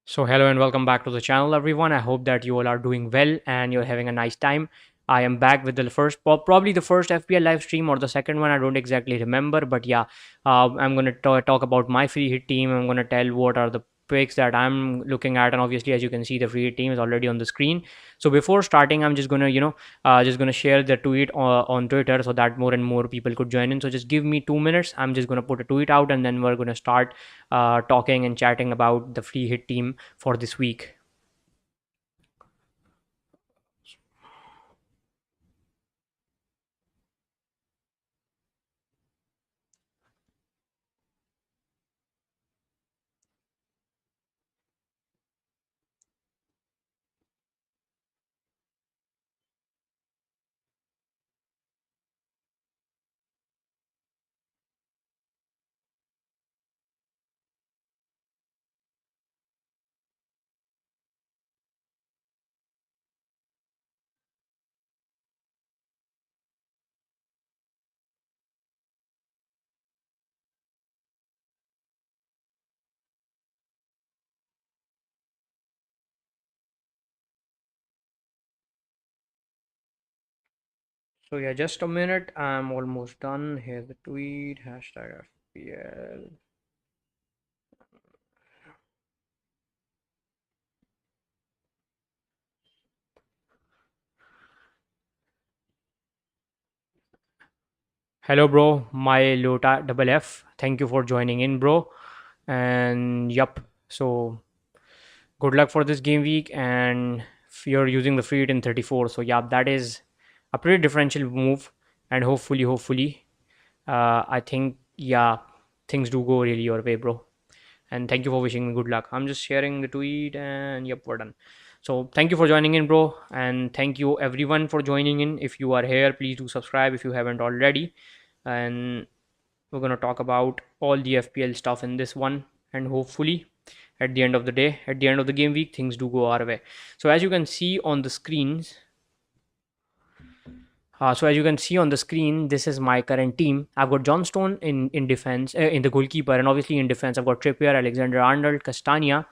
So, hello and welcome back to the channel, everyone. I hope that you all are doing well and you're having a nice time. I am back with the first, probably the first FPL live stream or the second one. I don't exactly remember, but yeah, I'm gonna talk about my free hit team. I'm gonna tell what are the picks that I'm looking at, and obviously, as you can see, the free hit team is already on the screen. So before starting, I'm just gonna, just gonna share the tweet on Twitter so that more and more people could join in. So just give me 2 minutes. I'm just gonna put a tweet out, and then we're gonna start talking and chatting about the free hit team for this week. So yeah, just a minute. I'm almost done. Here's the tweet. Hashtag FPL. Hello, bro. My Lota double F. Thank you for joining in, bro. And yup. So good luck for this game week. And you're using the free hit in 34. So yeah, that is a pretty differential move. And hopefully, I think yeah, things do go really your way, bro. And thank you for wishing me good luck. I'm just sharing the tweet, and yep, we're done. So thank you for joining in, bro, and thank you everyone for joining in. If you are here, please do subscribe if you haven't already. And we're gonna talk about all the FPL stuff in this one, and hopefully at the end of the day, at the end of the game week, things do go our way. So as you can see on the screens, this is my current team. I've got John Stone in defense, in the goalkeeper, and obviously in defense, I've got Trippier, Alexander Arnold, Castagna.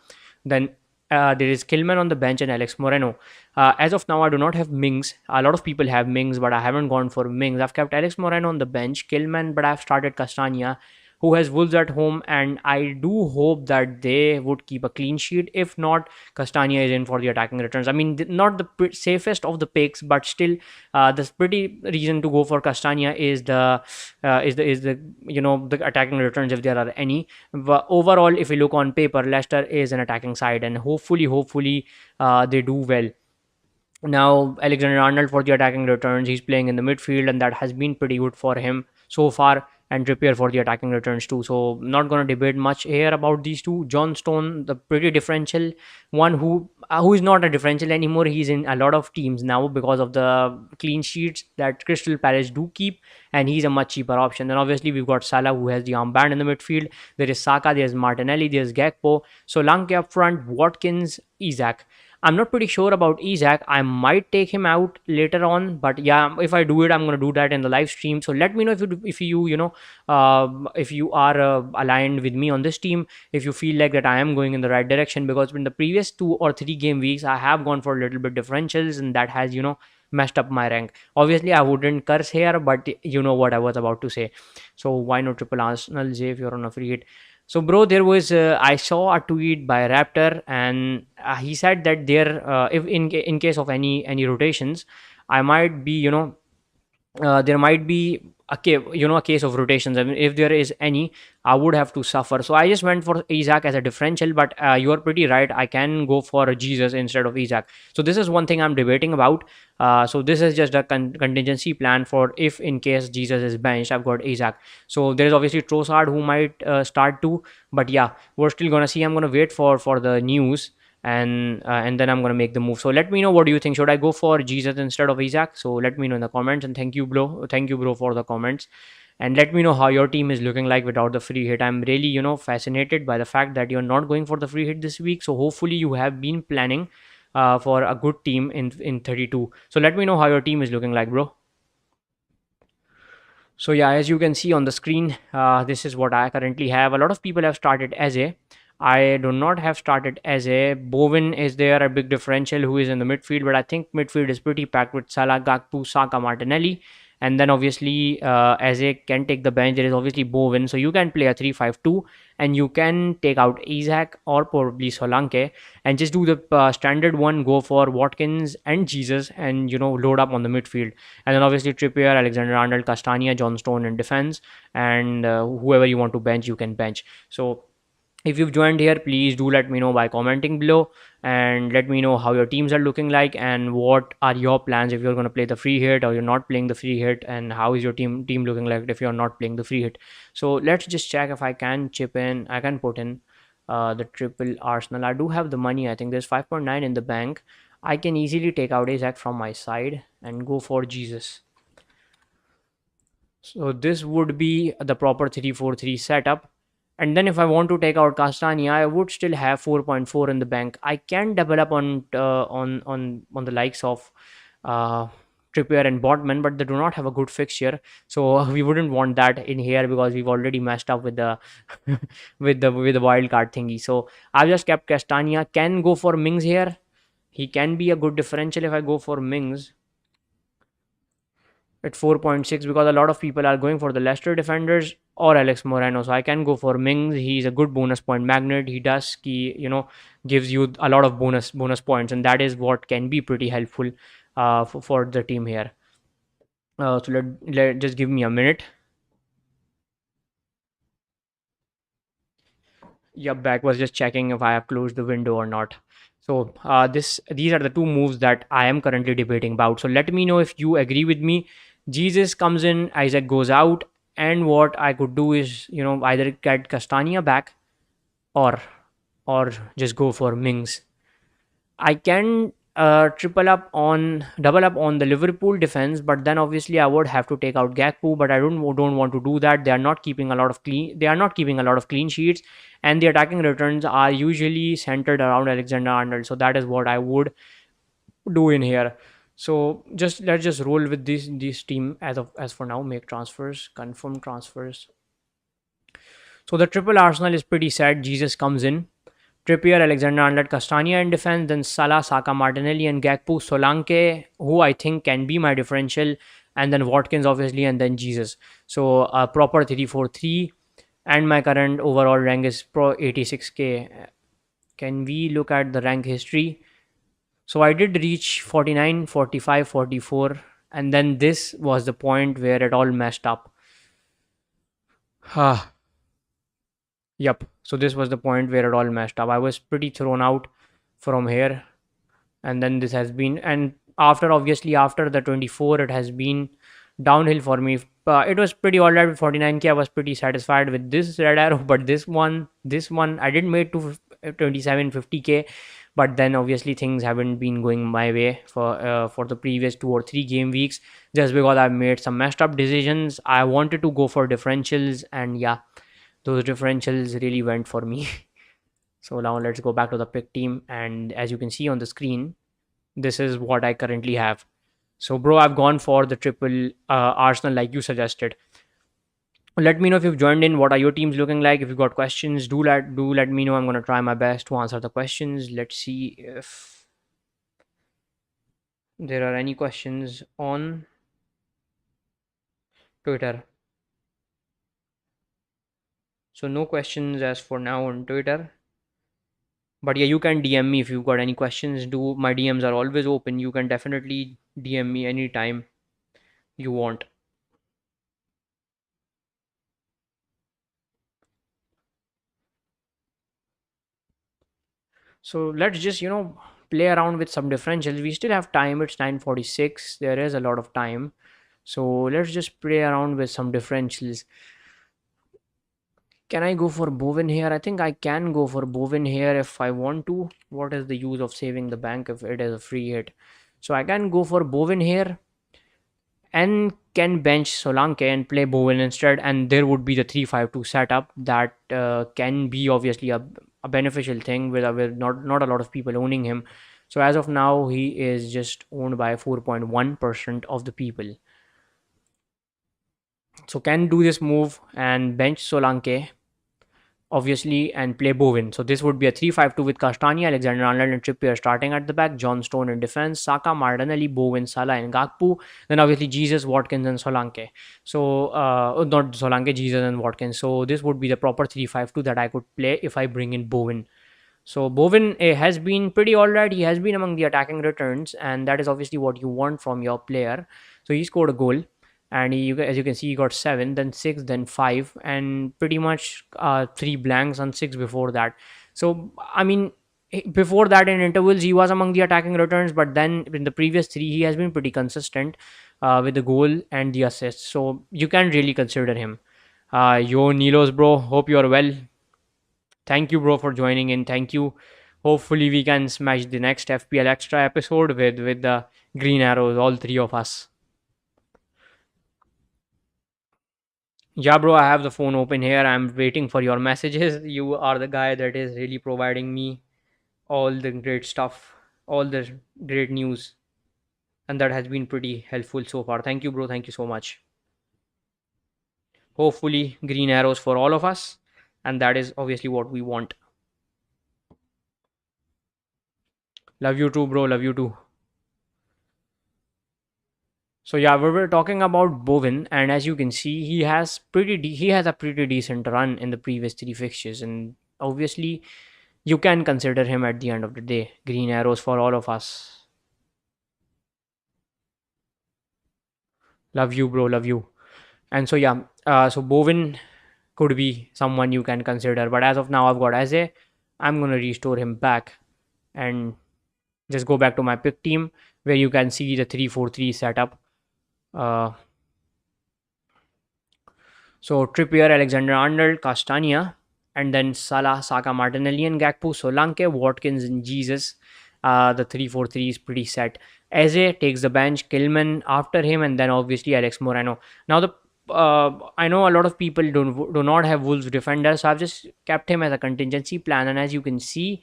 Then there is Kilman on the bench and Alex Moreno. As of now, I do not have Mings. A lot of people have Mings, but I haven't gone for Mings. I've kept Alex Moreno on the bench, Kilman, but I've started Castagna, who has Wolves at home, and I do hope that they would keep a clean sheet. If not, Castagna is in for the attacking returns. I mean, not the safest of the picks, but still, the pretty reason to go for Castagna is the the attacking returns if there are any. But overall, if we look on paper, Leicester is an attacking side, and hopefully, they do well. Now, Alexander Arnold for the attacking returns, he's playing in the midfield, and that has been pretty good for him so far. And Trippier for the attacking returns too. So, not going to debate much here about these two. John Stone, the pretty differential one who is not a differential anymore. He's in a lot of teams now because of the clean sheets that Crystal Palace do keep, and he's a much cheaper option. Then obviously we've got Salah, who has the armband in the midfield. There is Saka, there's Martinelli, there's Gakpo. So Solanke up front, Watkins, Isaac. I'm not pretty sure about Isaac. I might take him out later on, but yeah, if I do it, I'm gonna do that in the live stream. So let me know if you are aligned with me on this team. If you feel like that I am going in the right direction, because in the previous 2 or 3 game weeks, I have gone for a little bit differentials, and that has messed up my rank. Obviously, I wouldn't curse here, but you know what I was about to say. So why not triple Arsenal, Jay, if you're on a free hit? So, bro, there was I saw a tweet by Raptor, and he said that there, if in case of any rotations, I might be, there might be a case of rotations. I mean, if there is any, I would have to suffer. So I just went for Isaac as a differential, but you are pretty right. I can go for Jesus instead of Isaac. So this is one thing I'm debating about. So this is just a contingency plan for if in case Jesus is benched, I've got Isaac. So there is obviously Trossard who might start too, but yeah, we're still gonna see. I'm gonna wait for the news, and then I'm gonna make the move. So let me know, what do you think? Should I go for Jesus instead of Isaac? So let me know in the comments, and thank you, bro, for the comments. And let me know how your team is looking like without the free hit. I'm really fascinated by the fact that you're not going for the free hit this week. So hopefully you have been planning for a good team in 32. So let me know how your team is looking like, bro. So yeah, as you can see on the screen, this is what I currently have. A lot of people have started as a. I do not have started as a Bowen. Is there a big differential who is in the midfield? But I think midfield is pretty packed with Salah, Gakpo, Saka, Martinelli. And then obviously, as a can take the bench, there is obviously Bowen. So you can play a 3-5-2 and you can take out Isaac or probably Solanke and just do the standard one, go for Watkins and Jesus and, load up on the midfield. And then obviously Trippier, Alexander-Arnold, Castagna, John Stone in defense, and whoever you want to bench, you can bench. So if you've joined here, please do let me know by commenting below and let me know how your teams are looking like and what are your plans if you're going to play the free hit or you're not playing the free hit, and how is your team looking like if you're not playing the free hit. So let's just check if I can chip in. I can put in the triple Arsenal. I do have the money. I think there's 5.9 in the bank. I can easily take out Isaac from my side and go for Jesus. So this would be the proper 3-4-3 setup. And then if I want to take out Castagna, I would still have 4.4 in the bank. I can double up on the likes of uh, Trippier and Botman, but they do not have a good fixture. So we wouldn't want that in here because we've already messed up with the with the wild card thingy. So I've just kept Castagna. Can go for Mings here. He can be a good differential if I go for Mings at 4.6 because a lot of people are going for the Leicester defenders or Alex Moreno. So I can go for Mings. He's a good bonus point magnet. He does gives you a lot of bonus points, and that is what can be pretty helpful for the team here. So let just give me a minute. Yep, back was just checking if I have closed the window or not. So these are the two moves that I am currently debating about. So let me know if you agree with me. Jesus comes in, Isaac goes out, and what I could do is either get Castagna back or just go for Mings. I can double up on the Liverpool defense, but then obviously I would have to take out Gakpo, but I don't want to do that. They are not keeping a lot of clean sheets, and the attacking returns are usually centered around Alexander Arnold. So that is what I would do in here. So let's just roll with this team as for now. Make transfers, confirm transfers. So the triple Arsenal is pretty set. Jesus comes in. Trippier, Alexander-Arnold, Castagna in defense, then Salah, Saka, Martinelli, and Gakpo, Solanke, who I think can be my differential, and then Watkins, obviously, and then Jesus. So a proper 3-4-3, and my current overall rank is Pro 86k. Can we look at the rank history? So I did reach 49, 45, 44, and then this was the point where it all messed up. Yep. So this was the point where it all messed up. I was pretty thrown out from here, and then this has been, and after the 24, it has been downhill for me. It was pretty alright with 49k. I was pretty satisfied with this red arrow, but this one, I did made to 27, 50k, but then obviously things haven't been going my way for the previous 2 or 3 game weeks, just because I've made some messed up decisions. I wanted to go for differentials, and yeah, those differentials really went for me. So now let's go back to the pick team, and as you can see on the screen, this is what I currently have. So bro, I've gone for the triple Arsenal like you suggested. Let me know if you've joined in. What are your teams looking like? If you've got questions, do let me know. I'm going to try my best to answer the questions. Let's see if there are any questions on Twitter. So no questions as for now on Twitter. But yeah, you can DM me if you've got any questions. My DMs are always open. You can definitely DM me anytime you want. So let's just play around with some differentials. We still have time. It's 9:46. There is a lot of time. So let's just play around with some differentials. Can I go for Bowen here? I think I can go for Bowen here if I want to. What is the use of saving the bank if it is a free hit? So I can go for Bowen here and can bench Solanke and play Bowen instead, and there would be the 3-5-2 setup that can be obviously a beneficial thing with not a lot of people owning him. So as of now, he is just owned by 4.1% of the people. So can do this move and bench Solanke, obviously, and play Bowen. So this would be a 3-5-2 with Castagna, Alexander-Arnold and Trippier starting at the back, John Stone in defense, Saka, Martinelli, Bowen, Salah and Gakpo. Then obviously Jesus, Watkins and Solanke. So not Solanke, Jesus and Watkins. So this would be the proper 3-5-2 that I could play if I bring in Bowen. So Bowen has been pretty alright. He has been among the attacking returns, and that is obviously what you want from your player. So he scored a goal, and as you can see, he got 7, then 6, then 5, and pretty much 3 blanks and 6 before that. So I mean, before that in intervals he was among the attacking returns, but then in the previous 3 he has been pretty consistent with the goal and the assists. So you can really consider him. Yo Nilos bro, hope you're well. Thank you, bro, for joining in. Thank you. Hopefully, we can smash the next FPL extra episode with the green arrows, all three of us. Yeah, bro, I have the phone open here. I'm waiting for your messages. You are the guy that is really providing me all the great stuff, all the great news, and that has been pretty helpful so far. Thank you, bro. Thank you so much. Hopefully, green arrows for all of us, and that is obviously what we want. Love you too, bro. Love you too. So yeah, we were talking about Bowen, and as you can see, he has a pretty decent run in the previous 3 fixtures, and obviously you can consider him at the end of the day. Green arrows for all of us. Love you, bro. Love you. And so yeah, so Bowen could be someone you can consider, but as of now, I've got Eze. I'm gonna restore him back and just go back to my pick team where you can see the 3-4-3 setup. Uh, So Trippier, Alexander-Arnold, Castagna, and then Salah, Saka, Martinelli, and Gakpo, Solanke, Watkins, and Jesus. The 3-4-3 is pretty set. Eze takes the bench, Kilman after him, and then obviously Alex Moreno. Now I know a lot of people do not have Wolves defender, so I've just kept him as a contingency plan. And as you can see,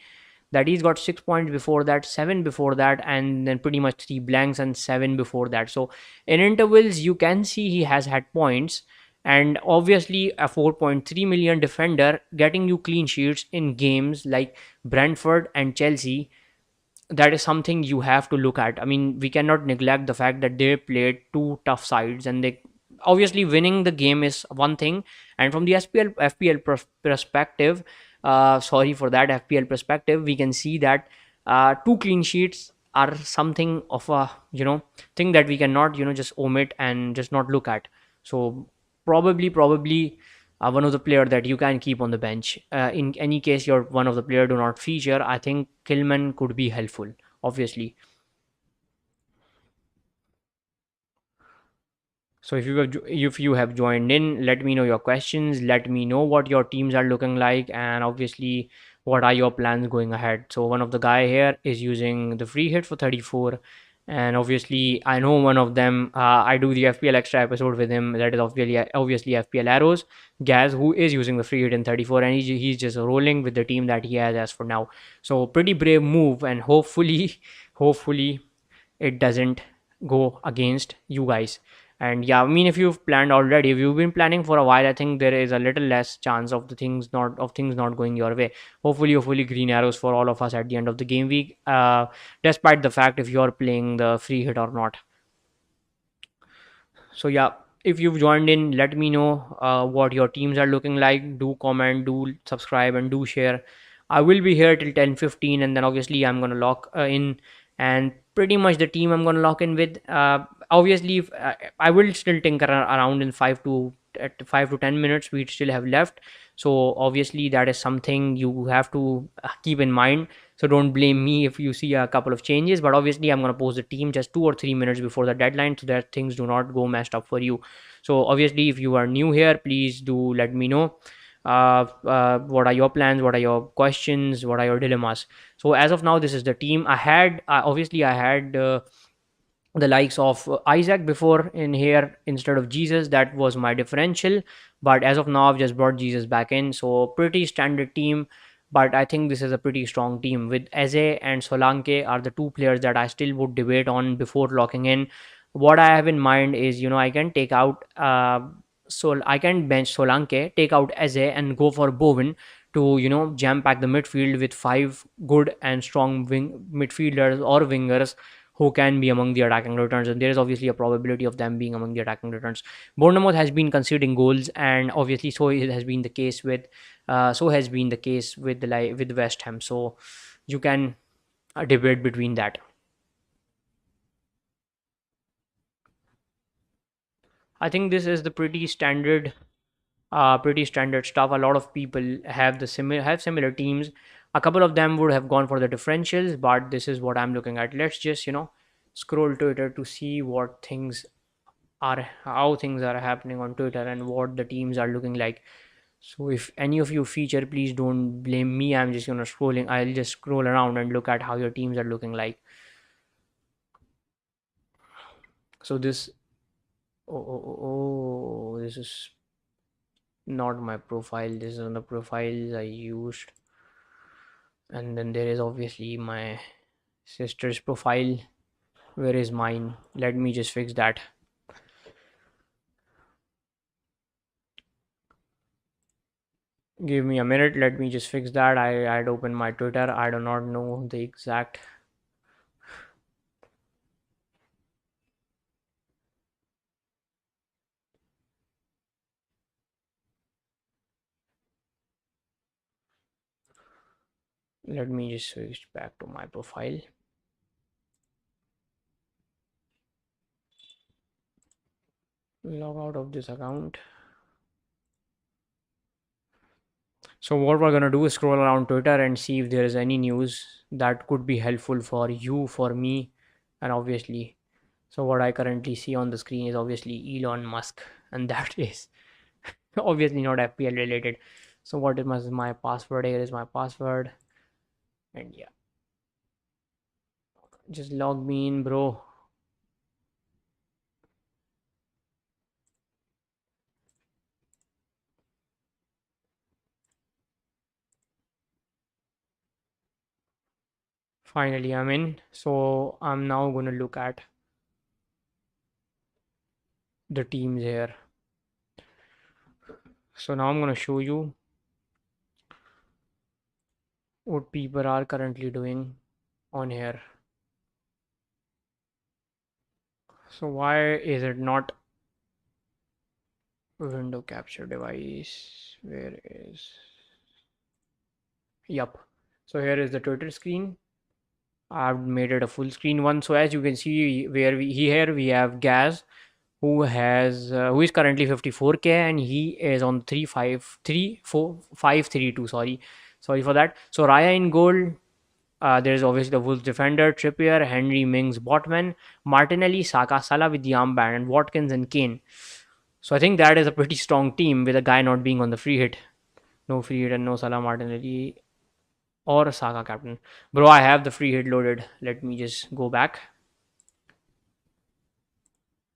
that he's got 6 points before that, 7 before that, and then pretty much 3 blanks and 7 before that. So in intervals, you can see he has had points, and obviously a 4.3 million defender getting you clean sheets in games like Brentford and Chelsea, that is something you have to look at. I mean, we cannot neglect the fact that they played two tough sides, and they obviously winning the game is one thing. And from the FPL perspective, sorry for that FPL perspective, we can see that 2 clean sheets are something of a thing that we cannot just omit and just not look at. So probably one of the player that you can keep on the bench. In any case, your one of the player do not feature, I think Kilman could be helpful, obviously. So if you have joined in, let me know your questions. Let me know what your teams are looking like, and obviously what are your plans going ahead. So one of the guy here is using the free hit for 34, and obviously I know one of them. I do the FPL extra episode with him. That is obviously FPL arrows. Gaz, who is using the free hit in 34, and he's just rolling with the team that he has as for now. So pretty brave move, and hopefully hopefully it doesn't go against you guys. And yeah, I mean, if you've planned already, if you've been planning for a while, I think there is a little less chance of things not going your way. Hopefully green arrows for all of us at the end of the game week, despite the fact if you're playing the free hit or not. So yeah, if you've joined in, let me know what your teams are looking like. Do comment, do subscribe, and do share. I will be here till 10:15, and then obviously I'm gonna lock in, and pretty much the team I'm gonna lock in with. Obviously, I will still tinker around in 5 to 10 minutes. We still have left, so obviously that is something you have to keep in mind. So don't blame me if you see a couple of changes, but obviously I'm going to post the team just 2 or 3 minutes before the deadline so that things do not go messed up for you. So obviously if you are new here, please do let me know what are your plans, what are your questions, what are your dilemmas. So as of now, this is the team I had. Obviously I had the likes of Isaac before in here instead of Jesus. That was my differential, but as of now I've just brought Jesus back in. So pretty standard team, but I think this is a pretty strong team with Eze and Solanke are the two players that I still would debate on before locking in. What I have in mind is, I can take out so I can bench Solanke, take out Eze and go for Bowen to jam pack the midfield with five good and strong wing midfielders or wingers who can be among the attacking returns, and there is obviously a probability of them being among the attacking returns. Bournemouth has been conceding goals, and obviously so it has been the case with with West Ham. So you can debate between that. I think this is the pretty standard stuff. A lot of people have similar teams. A couple of them would have gone for the differentials, but this is what I'm looking at. Let's just scroll Twitter to see how things are happening on Twitter and what the teams are looking like. So if any of you feature, please don't blame me. I'm just scrolling. I'll just scroll around and look at how your teams are looking like. So this this is not my profile. This is on the profiles I used, and then there is obviously my sister's profile. Where is mine? Let me just fix that. Give me a minute. Let me just fix that. I'd open my Twitter. I do not know the exact. Let me just switch back to my profile. Log out of this account. So what we're gonna do is scroll around Twitter and see if there is any news that could be helpful for you, for me, and obviously. So what I currently see on the screen is obviously Elon Musk, and that is obviously not FPL related. So what is my password? Here is my password, and yeah, just log me in, bro. Finally, I'm in. So I'm now gonna look at the teams here. So now I'm gonna show you what people are currently doing on here. So why is it not window capture device? Where is? Yup. So here is the Twitter screen. I've made it a full screen one. So as you can see, where here we have Gaz, who is currently 54k, and he is on 3534532. Sorry for that. So Raya in goal. There is obviously the Wolves defender, Trippier, Henry, Mings, Botman, Martinelli, Saka, Salah with the armband, and Watkins and Kane. So I think that is a pretty strong team with a guy not being on the free hit. No free hit and no Salah, Martinelli or Saka captain. Bro, I have the free hit loaded. Let me just go back.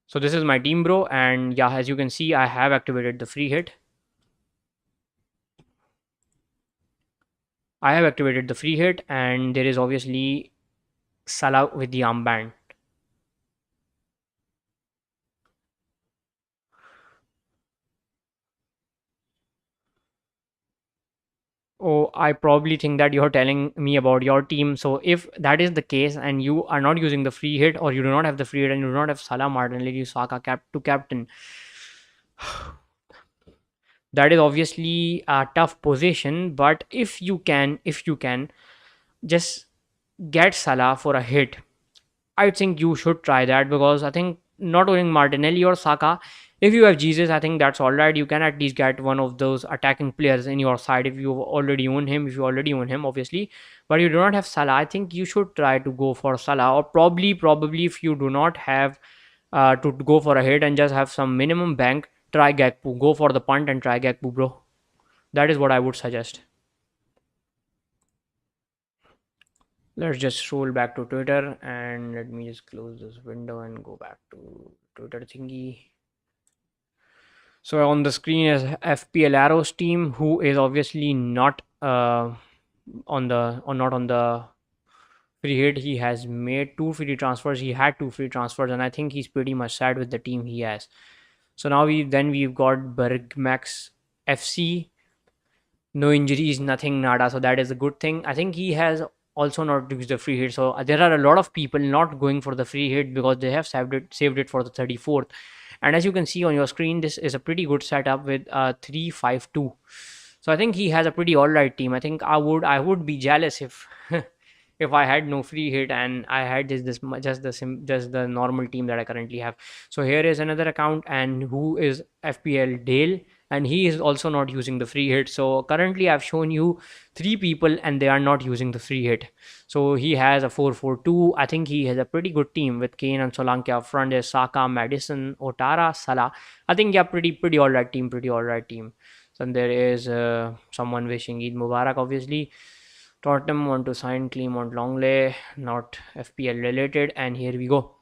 So this is my team, bro. And yeah, as you can see, I have activated the free hit. I have activated the free hit, and there is obviously Salah with the armband. Oh, I probably think that you're telling me about your team. So if that is the case and you are not using the free hit, or you do not have the free hit and you do not have Salah, Martinelli, Saka to captain, that is obviously a tough position. But if you can just get Salah for a hit, I think you should try that, because I think not owning Martinelli or Saka, if you have Jesus, I think that's all right. You can at least get one of those attacking players in your side if you already own him, obviously. But you do not have Salah, I think you should try to go for Salah, or probably if you do not have to go for a hit and just have some minimum bank, try Gakpo. Go for the punt and try Gakpo, bro. That is what I would suggest. Let's just scroll back to Twitter, and let me just close this window and go back to Twitter thingy. So on the screen is FPL Arrows team, who is obviously not not on the free hit. He has made two free transfers. He had two free transfers, and I think he's pretty much sad with the team he has. So now we've got Bergmax FC, No injuries, nothing, nada. So that is a good thing. I think he has also not used the free hit. So there are a lot of people not going for the free hit because they have saved it for the 34th. And as you can see on your screen, this is a pretty good setup with 3-5-2. So I think he has a pretty alright team. I think I would be jealous if if I had no free hit and I had just the normal team that I currently have. So here is another account, and who is FPL Dale, and he is also not using the free hit. So currently I've shown you three people and they are not using the free hit. So he has a 4-4-2. I think he has a pretty good team with Kane and Solanke up front. There's Saka, Madison, Otara, Salah. I think, yeah, pretty alright team, pretty alright team. So there is someone wishing Eid Mubarak, obviously. Tottenham want to sign Clement Longley, not FPL related, and here we go.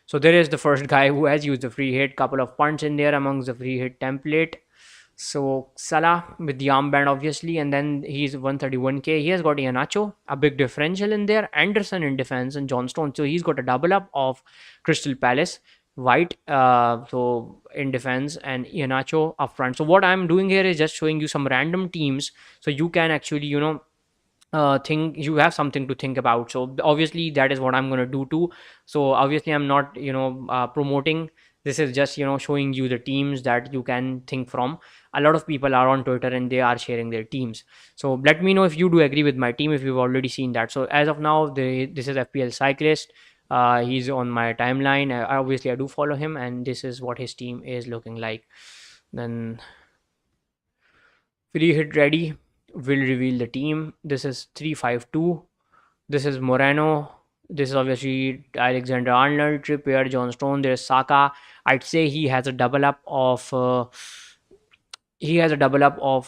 So there is the first guy who has used the free hit, couple of punts in there amongst the free hit template. So Salah with the armband, obviously, and then he's 131k. He has got Iheanacho, a big differential in there, Anderson in defense, and Johnstone. So he's got a double up of Crystal Palace, White, so in defense, and Iheanacho up front. So what I'm doing here is just showing you some random teams, so you can actually, think you have something to think about. So obviously that is what I'm going to do too. So obviously I'm not promoting. This is just showing you the teams that you can think from. A lot of people are on Twitter and they are sharing their teams, so let me know if you do agree with my team, if you've already seen that. So as of now, this is FPL Cyclist. He's on my timeline. Obviously I do follow him, and this is what his team is looking like. Then free hit ready will reveal the team. This is 3-5-2. This is Moreno. This is obviously Alexander Arnold, Trippier, John Stone. There's Saka. I'd say he has a double up of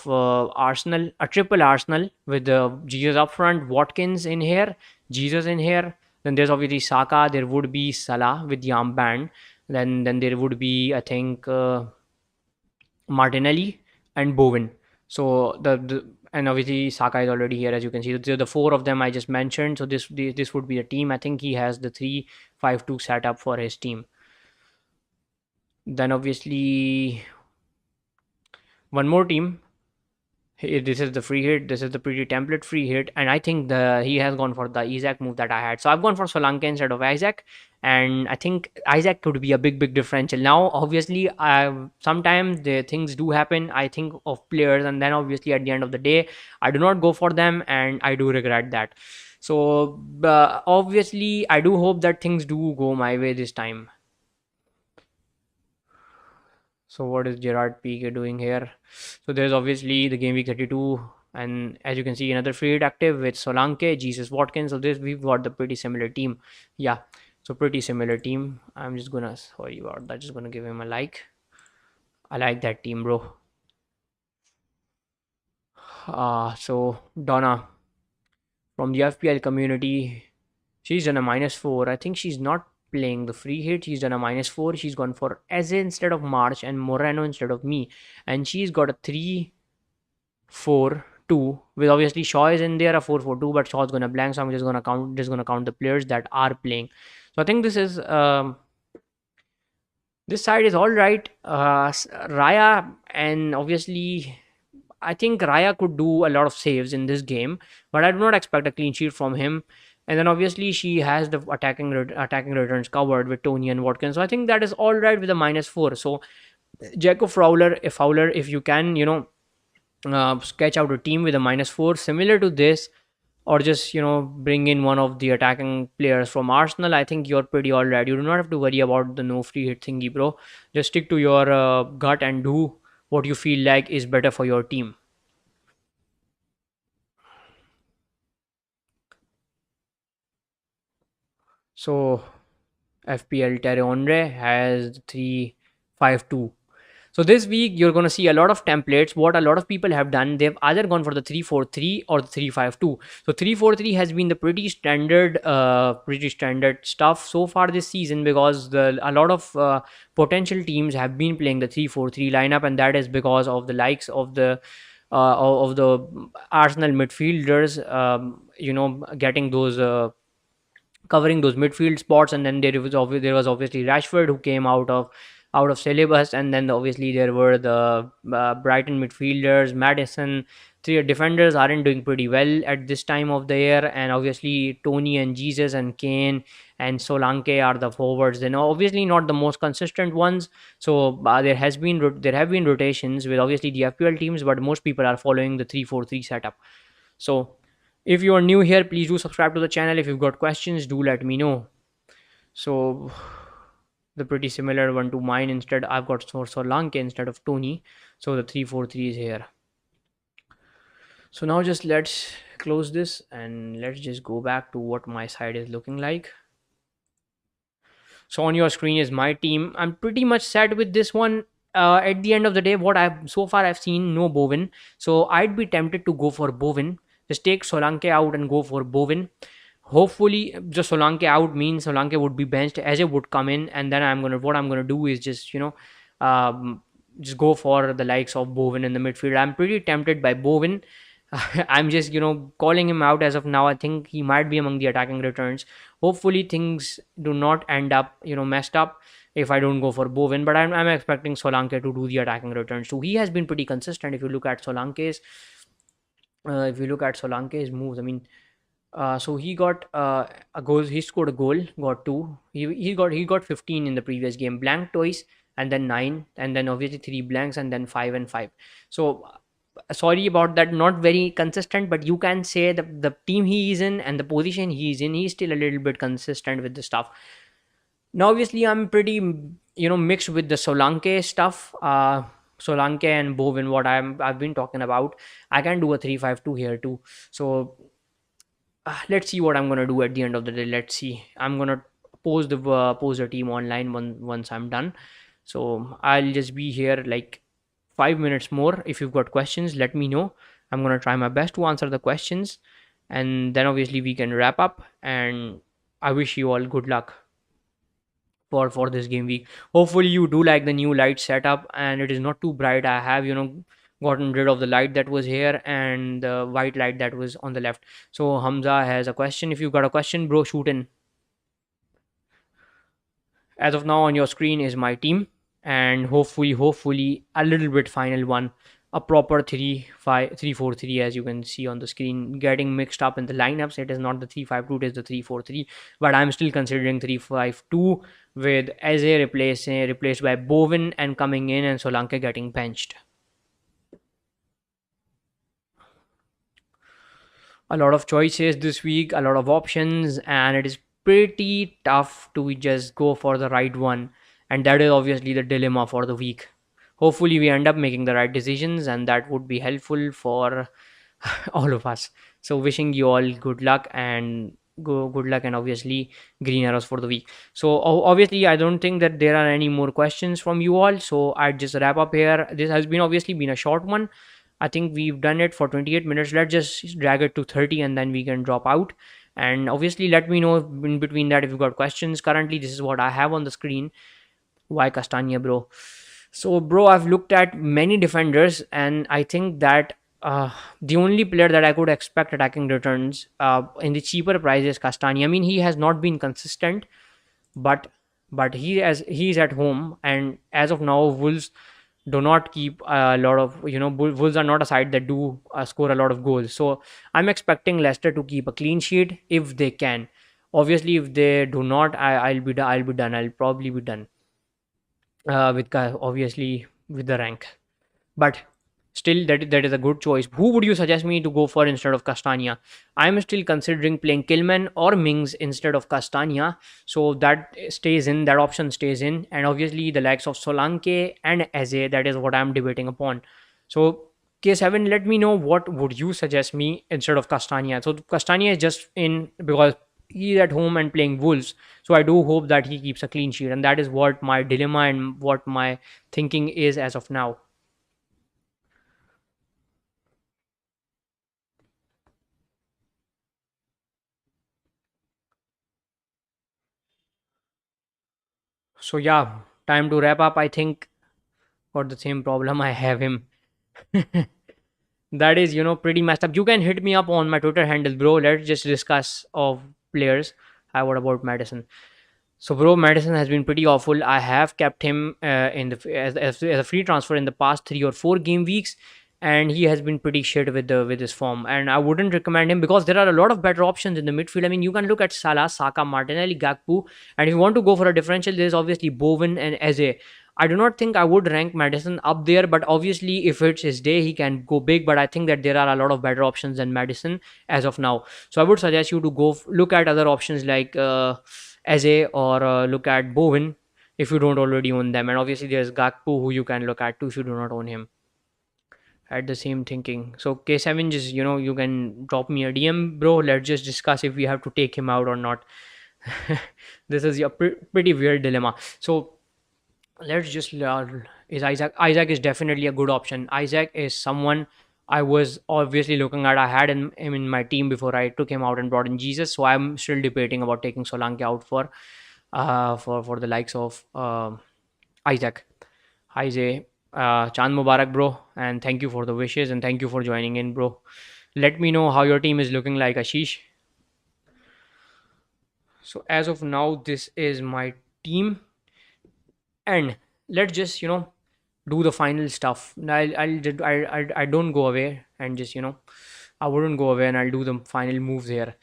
Arsenal, a triple Arsenal with Jesus up front, Watkins in here, Jesus in here. Then there's obviously Saka. There would be Salah with the armband. Then there would be, I think, Martinelli and Bowen. So the and obviously Saka is already here, as you can see. The four of them I just mentioned. So this would be a team. I think he has the 3-5-2 setup for his team. Then obviously one more team. This is the free hit. This is the pretty template free hit, and I think he has gone for the Isaac move that I had. So I've gone for Solanke instead of Isaac, and I think Isaac could be a big differential. Now, obviously, sometimes the things do happen. I think of players, and then obviously at the end of the day, I do not go for them, and I do regret that. So obviously, I do hope that things do go my way this time. So what is Gerard Pique doing here? So there's obviously the game week 32, and as you can see, another free hit active with Solanke, Jesus Watkins. So this we've got the pretty similar team. Yeah, so pretty similar team. I'm just gonna, sorry about that, just gonna give him a like. I like that team, bro. So Donna from the FPL community, she's done a -4. I think she's not playing the free hit. She's done a -4. She's gone for Eze instead of March and Moreno instead of me. And she's got a 3-4-2 with obviously Shaw is in there, a 4-4-2, but Shaw's gonna blank, so I'm just gonna count the players that are playing. So I think this side is all right. Raya, and obviously I think Raya could do a lot of saves in this game, but I do not expect a clean sheet from him. And then obviously she has the attacking returns covered with Tony and Watkins. So I think that is all right with a -4. So Jacob Fowler, if you can, sketch out a team with a -4 similar to this, or just bring in one of the attacking players from Arsenal, I think you're pretty all right. You do not have to worry about the no free hit thingy, bro. Just stick to your gut and do what you feel like is better for your team. So FPL Terre Honre has 3-5-2. So this week you're going to see a lot of templates. What a lot of people have done, they've either gone for the 3-4-3 or the 3-5-2. So 3-4-3 has been the pretty standard stuff so far this season, because a lot of potential teams have been playing the 3-4-3 lineup, and that is because of the likes of the Arsenal midfielders, getting those covering those midfield spots. And then there was obviously Rashford, who came out of out of syllabus. And then obviously there were the Brighton midfielders, Madison. Three defenders aren't doing pretty well at this time of the year, and obviously Tony and Jesus and Kane and Solanke are the forwards. They're obviously not the most consistent ones. So there have been rotations with obviously the FPL teams, but most people are following the 3-4-3 setup. So if you are new here, please do subscribe to the channel. If you've got questions, do let me know. So the pretty similar one to mine. Instead, I've got Solanke instead of Tony. So the 3-4-3 is here. So now just let's close this and let's just go back to what my side is looking like. So on your screen is my team. I'm pretty much set with this one. At the end of the day, what I've seen, no Bowen. So I'd be tempted to go for Bowen. Just take Solanke out and go for Bowen. Hopefully, just Solanke out means Solanke would be benched, Eze would come in, and then what I'm gonna do is just just go for the likes of Bowen in the midfield. I'm pretty tempted by Bowen. I'm just calling him out as of now. I think he might be among the attacking returns. Hopefully things do not end up messed up if I don't go for Bowen, but I'm expecting Solanke to do the attacking returns too. He has been pretty consistent. If you look at Solanke's moves, I mean, so he got a goal. He scored a goal, got two. He got 15 in the previous game, blank twice, and then 9, and then obviously 3 blanks, and then 5 and 5. So sorry about that, not very consistent, but you can say the team he is in and the position he is in, he's still a little bit consistent with the stuff. Now obviously I'm pretty mixed with the Solanke stuff. Solanke and Bowen, what I've been talking about. I can do a 3-5-2 here too. So let's see what I'm gonna do at the end of the day. Let's see. I'm gonna post the team online once I'm done. So I'll just be here like 5 minutes more. If you've got questions, let me know. I'm gonna try my best to answer the questions, and then obviously we can wrap up. And I wish you all good luck for this game week. Hopefully you do like the new light setup and it is not too bright. I have gotten rid of the light that was here and the white light that was on the left. So Hamza has a question. If you've got a question, bro, shoot in. As of now on your screen is my team, and hopefully a little bit final one, a proper 3-5-3-4-3, as you can see on the screen. Getting mixed up in the lineups, it is not the 3-5-2, it is the 3-4-3, but I'm still considering 3-5-2 with Eze replaced by Bowen and coming in, and Solanke getting benched. A lot of choices this week, a lot of options, and it is pretty tough to just go for the right one. And that is obviously the dilemma for the week. Hopefully, we end up making the right decisions, and that would be helpful for all of us. So, wishing you all good luck and good luck, and obviously green arrows for the week. So obviously I don't think that there are any more questions from you all, so I'd just wrap up here. This has been obviously been a short one. I think we've done it for 28 minutes. Let's just drag it to 30 and then we can drop out. And obviously let me know in between that if you've got questions. Currently this is what I have on the screen. Why Castagna, bro? So bro, I've looked at many defenders and I think that the only player that I could expect attacking returns in the cheaper price is Castagna. I mean, he has not been consistent, but he's at home, and as of now Wolves do not keep a lot of Wolves are not a side that do score a lot of goals. So I'm expecting Leicester to keep a clean sheet if they can. Obviously if they do not, I'll be done. I'll probably be done obviously with the rank, but still that is a good choice. Who would you suggest me to go for instead of Castagna? I'm still considering playing Kilman or Mings instead of Castagna, so that option stays in, and obviously the likes of Solanke and Eze, that is what I'm debating upon. So K7, let me know what would you suggest me instead of Castagna. So Castagna is just in because he's at home and playing Wolves, so I do hope that he keeps a clean sheet, and that is what my dilemma and what my thinking is as of now. So yeah, time to wrap up. I think got the same problem. I have him. That is, pretty messed up. You can hit me up on my Twitter handle, bro. Let's just discuss of players. What about Madison? So, bro, Madison has been pretty awful. I have kept him in the as a free transfer in the past 3 or 4 game weeks, and he has been pretty shit with his form. And I wouldn't recommend him because there are a lot of better options in the midfield. I mean, you can look at Salah, Saka, Martinelli, Gakpo, and if you want to go for a differential, there is obviously Bowen and Eze. I do not think I would rank Madison up there, but obviously, if it's his day, he can go big. But I think that there are a lot of better options than Madison as of now. So I would suggest you to go look at other options like. Eze or look at Bowen if you don't already own them. And obviously, there's Gakpo who you can look at too if you do not own him. At the same thinking. So K7, just you can drop me a DM, bro. Let's just discuss if we have to take him out or not. This is a pretty weird dilemma. So let's just is Isaac. Isaac is definitely a good option. Isaac is someone I was obviously looking at. I had him in my team before I took him out and brought in Jesus. So I'm still debating about taking Solanke out for the likes of Isaac. Hi Zay, Chand Mubarak, bro, and thank you for the wishes and thank you for joining in, bro. Let me know how your team is looking like, Ashish. So as of now, this is my team, and let's just do the final stuff. I don't go away and just I wouldn't go away and I'll do the final moves here.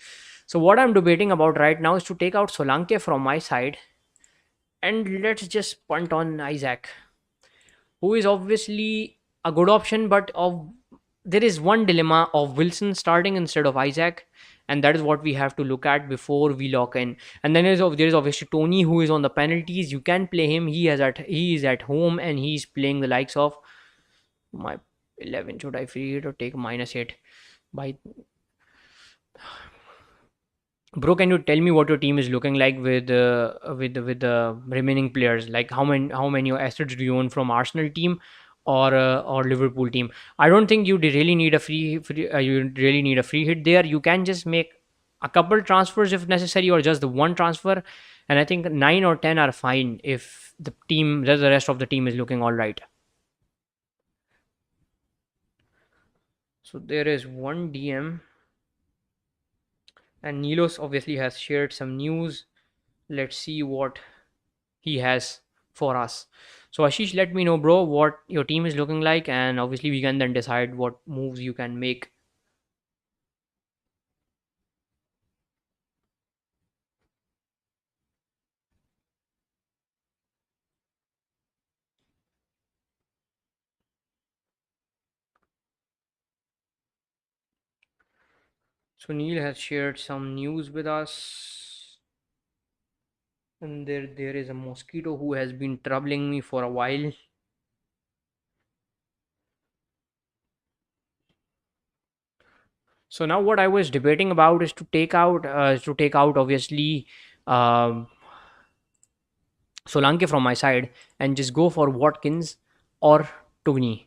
So what I'm debating about right now is to take out Solanke from my side and let's just punt on Isaac, who is obviously a good option, but there is one dilemma of Wilson starting instead of Isaac, and that is what we have to look at before we lock in. And then there is obviously Tony, who is on the penalties. You can play him. He is at home and he's playing the likes of my 11. Should I free it or take -8? By Bro, can you tell me what your team is looking like with the remaining players? Like how many assets do you own from Arsenal team or Liverpool team? I don't think you really need a you really need a free hit there. You can just make a couple transfers if necessary, or just the one transfer, and I think 9 or 10 are fine if the rest of the team is looking all right. So there is one DM, and Nilos obviously has shared some news. Let's see what he has for us. So Ashish, let me know, bro, what your team is looking like, and obviously we can then decide what moves you can make. So Neil has shared some news with us, and there is a mosquito who has been troubling me for a while. So now what I was debating about is to take out obviously um, Solanke from my side and just go for Watkins or Tony.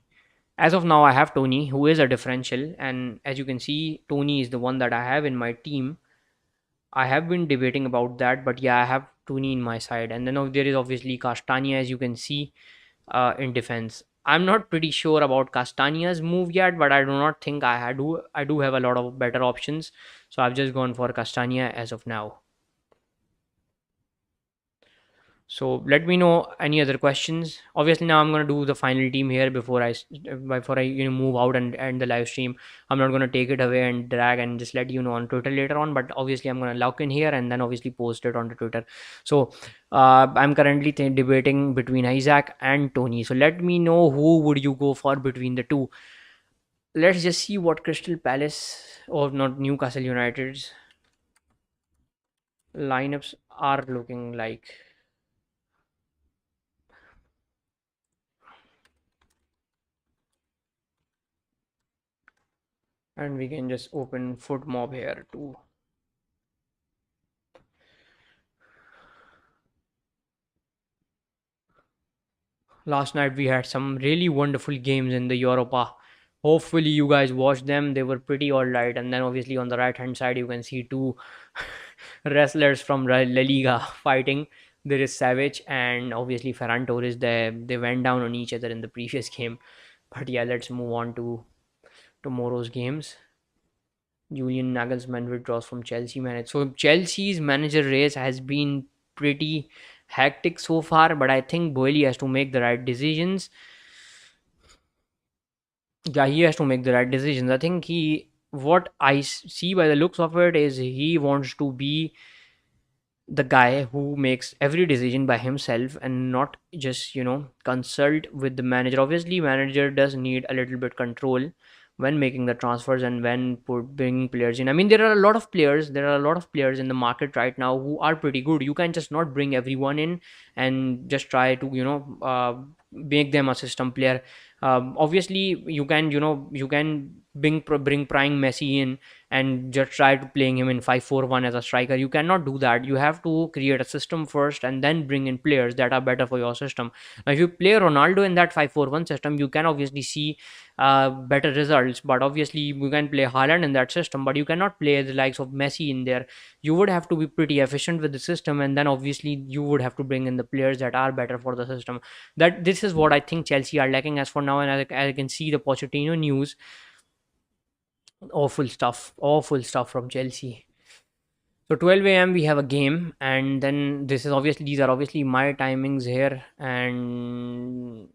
As of now, I have Tony, who is a differential, and as you can see, Tony is the one that I have in my team. I have been debating about that, but yeah, I have Tony in my side, and then there is obviously Castania, as you can see, in defense. I'm not pretty sure about Castania's move yet, but I do not think I do have a lot of better options, so I've just gone for Castania as of now. So let me know any other questions. Obviously, now I'm gonna do the final team here before I move out and end the live stream. I'm not gonna take it away and drag and just let you know on Twitter later on. But obviously, I'm gonna lock in here and then obviously post it on the Twitter. So I'm currently debating between Isaac and Tony. So let me know who would you go for between the two. Let's just see what Crystal Palace or not Newcastle United's lineups are looking like. And we can just open foot mob here too. Last night we had some really wonderful games in the Europa. Hopefully you guys watched them. They were pretty alright. And then obviously on the right hand side you can see two wrestlers from La Liga fighting. There is Savage and obviously Ferran Torres. They went down on each other in the previous game. But yeah, let's move on to tomorrow's games. Julian Nagelsmann withdraws from Chelsea manager. So Chelsea's manager race has been pretty hectic so far, but I think Boehly has to make the right decisions. Yeah, he has to make the right decisions. I think what I see by the looks of it is he wants to be the guy who makes every decision by himself and not just consult with the manager. Obviously manager does need a little bit control when making the transfers and when bringing players in. I mean, there are a lot of players in the market right now who are pretty good. You can just not bring everyone in and just try to make them a system player. Obviously you can bring prime Messi in and just try to playing him in 5-4-1 as a striker. You cannot do that. You have to create a system first and then bring in players that are better for your system. Now if you play Ronaldo in that 5-4-1 system, you can obviously see better results, but obviously you can play Haaland in that system, but you cannot play the likes of Messi in there. You would have to be pretty efficient with the system, and then obviously you would have to bring in the players that are better for the system. That This is what I think Chelsea are lacking as for now. And as I can see the Pochettino news, awful stuff from Chelsea. So 12 a.m. we have a game, and then these are obviously my timings here. And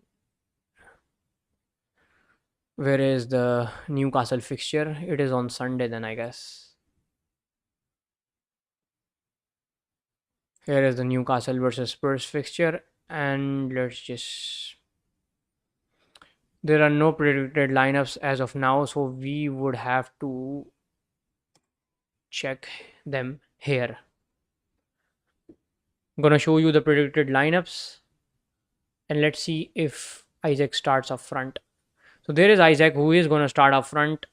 where is the Newcastle fixture? It is on Sunday then, I guess. Here is the Newcastle versus Spurs fixture, and let's just. There are no predicted lineups as of now, so we would have to check them here. I'm gonna show you the predicted lineups, and let's see if Isaac starts up front. So there is Isaac who is gonna start up front.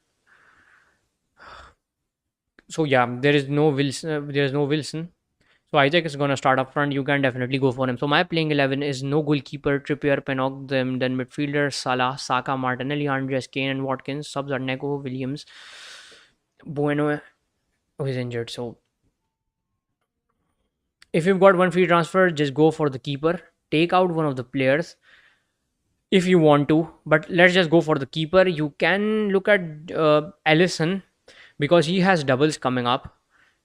So yeah, there is no Wilson. So Isaac is gonna start up front. You can definitely go for him. So my playing 11 is no goalkeeper, Trippier, Pinnock, then midfielder Salah, Saka, Martinelli, Andreas, Kane, and Watkins. Subs are Neko, Williams, Bueno, who is injured. So if you've got one free transfer, just go for the keeper. Take out one of the players if you want to, but let's just go for the keeper. You can look at Allison because he has doubles coming up,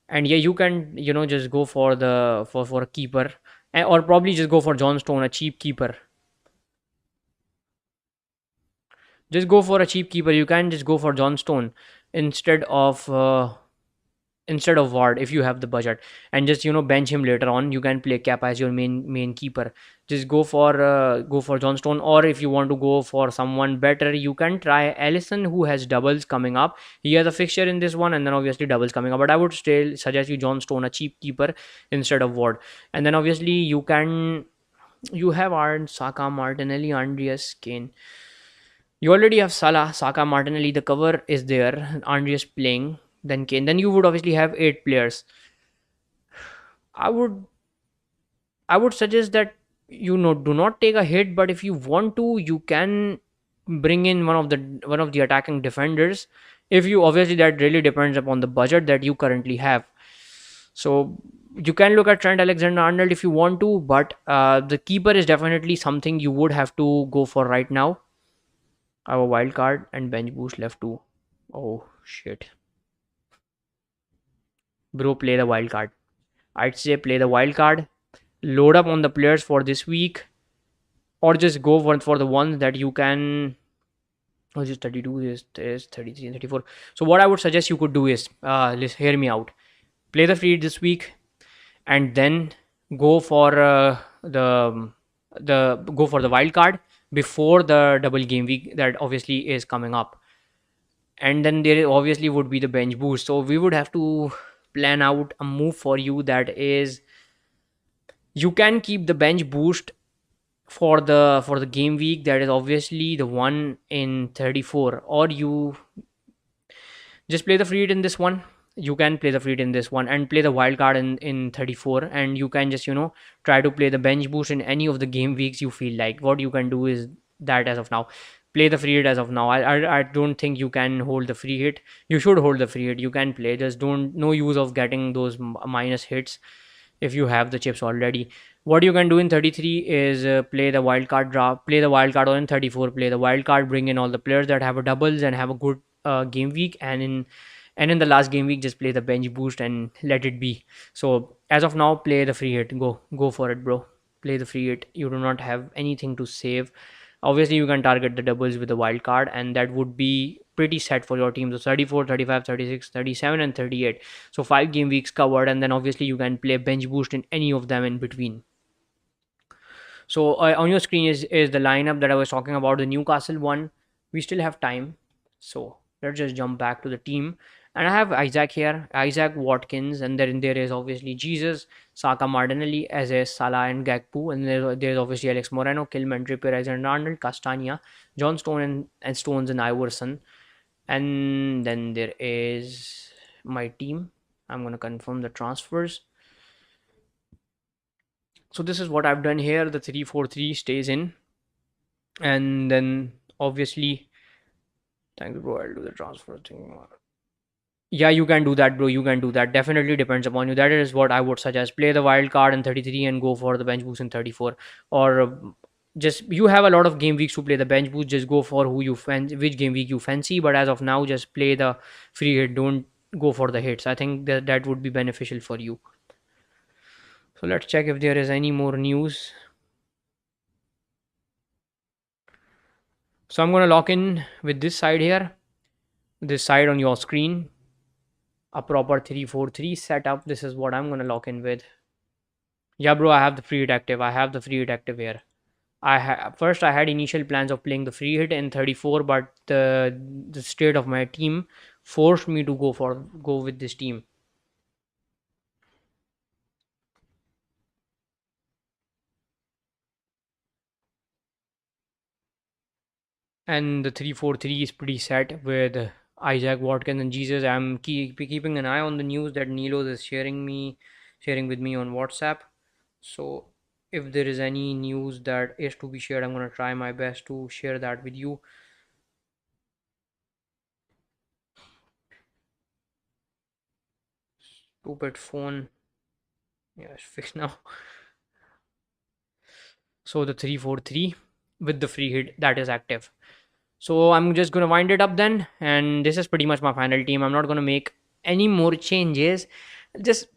and yeah, you can just go for for a keeper, or probably just go for John Stone, a cheap keeper. Just go for a cheap keeper. You can just go for John Stone instead of Ward if you have the budget, and just bench him later on. You can play Cap as your main keeper. Just go for Johnstone, or if you want to go for someone better, you can try Allison, who has doubles coming up. He has a fixture in this one, and then obviously doubles coming up. But I would still suggest you Johnstone, a cheap keeper, instead of Ward. And then obviously you have Aaron, Saka, Martinelli, Andreas, Kane. You already have Salah, Saka, Martinelli. The cover is there. Andreas playing, then Kane. Then you would obviously have 8 players. I would suggest that do not take a hit, but if you want to, you can bring in one of the attacking defenders. If you obviously, that really depends upon the budget that you currently have. So you can look at Trent Alexander-Arnold if you want to, but the keeper is definitely something you would have to go for right now. I have a wild card and bench boost left too. Oh shit. Bro, play the wild card. I'd say play the wild card. Load up on the players for this week, or just go for the ones that you can. Oh, just 32 is 33 and 34. So what I would suggest you could do is, let's hear me out. Play the free this week, and then go for the wild card before the double game week that obviously is coming up. And then there obviously would be the bench boost. So we would have to plan out a move for you that is, you can keep the bench boost for the game week, that is obviously the one in 34, or you just play the free hit in this one. You can play the free hit in this one and play the wild card in 34, and you can just try to play the bench boost in any of the game weeks you feel like. What you can do is that as of now, play the free hit as of now. I don't think you can hold the free hit. You should hold the free hit. You can play, just don't, no use of getting those minus hits if you have the chips already. What you can do in 33 is play the wild card draft, play the wild card, or in 34 play the wild card, bring in all the players that have a doubles and have a good game week, and And in the last game week, just play the bench boost and let it be. So as of now, play the free hit. Go for it, bro. Play the free hit. You do not have anything to save. Obviously, you can target the doubles with the wild card, and that would be pretty set for your team. So 34, 35, 36, 37, and 38. So 5 game weeks covered, and then obviously you can play bench boost in any of them in between. So on your screen is the lineup that I was talking about, the Newcastle one. We still have time, so let's just jump back to the team. And I have Isaac here, Isaac Watkins, and then there is obviously Jesus, Saka, Martinelli, Eze, Salah, and Gakpo, and there's obviously Alex Moreno, Kilman, Trippier, Alexander Arnold, Castagna, John Stone, and Stones and Iverson. And then there is my team. I'm gonna confirm the transfers. So this is what I've done here. The 3-4-3 stays in, and then obviously, thank you, bro. I'll do the transfer thing. Yeah, you can do that, bro. You can do that. Definitely depends upon you. That is what I would suggest. Play the wild card in 33 and go for the bench boost in 34. Or just you have a lot of game weeks to play the bench boost. Just go for who you fancy, which game week you fancy. But as of now, just play the free hit. Don't go for the hits. I think that would be beneficial for you. So let's check if there is any more news. So I'm going to lock in with this side here, this side on your screen, a proper 3-4-3 setup. This is what I'm going to lock in with. Yeah, bro, I have the free hit active. I have the free hit active here. First I had initial plans of playing the free hit in 34, but the state of my team forced me to go with this team. And the 3-4-3 is pretty set with Isaac, Watkins, and Jesus. I'm keeping an eye on the news that Nilos is sharing with me on WhatsApp. So if there is any news that is to be shared, I'm gonna try my best to share that with you. Stupid phone. Yeah, it's fixed now. So the 3-4-3 with the free hit that is active. So I'm just going to wind it up then. And this is pretty much my final team. I'm not going to make any more changes. Just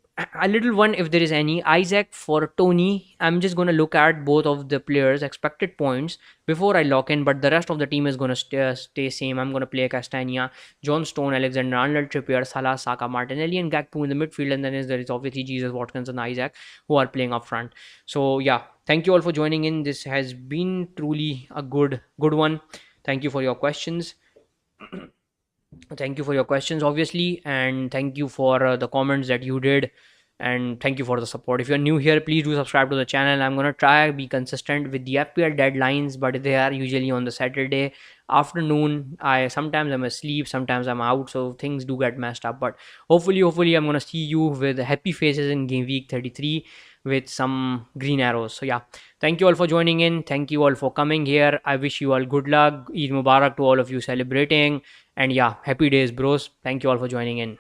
a little one if there is any. Isaac for Tony. I'm just going to look at both of the players' expected points before I lock in. But the rest of the team is going to stay same. I'm going to play Castagna, John Stone, Alexander Arnold, Trippier, Salah, Saka, Martinelli, and Gakpo in the midfield. And then there is obviously Jesus, Watkins, and Isaac who are playing up front. So yeah, thank you all for joining in. This has been truly a good one. Thank you for your questions. Thank you for your questions, obviously, and thank you for the comments that you did, and thank you for the support. If you're new here, please do subscribe to the channel. I'm gonna try be consistent with the FPL deadlines, but they are usually on the Saturday afternoon. Sometimes I'm asleep, sometimes I'm out, so things do get messed up. But hopefully, I'm gonna see you with happy faces in game week 33 with some green arrows. So yeah, thank you all for joining in. Thank you all for coming here. I wish you all good luck. Eid Mubarak to all of you celebrating. And yeah, happy days, bros. Thank you all for joining in.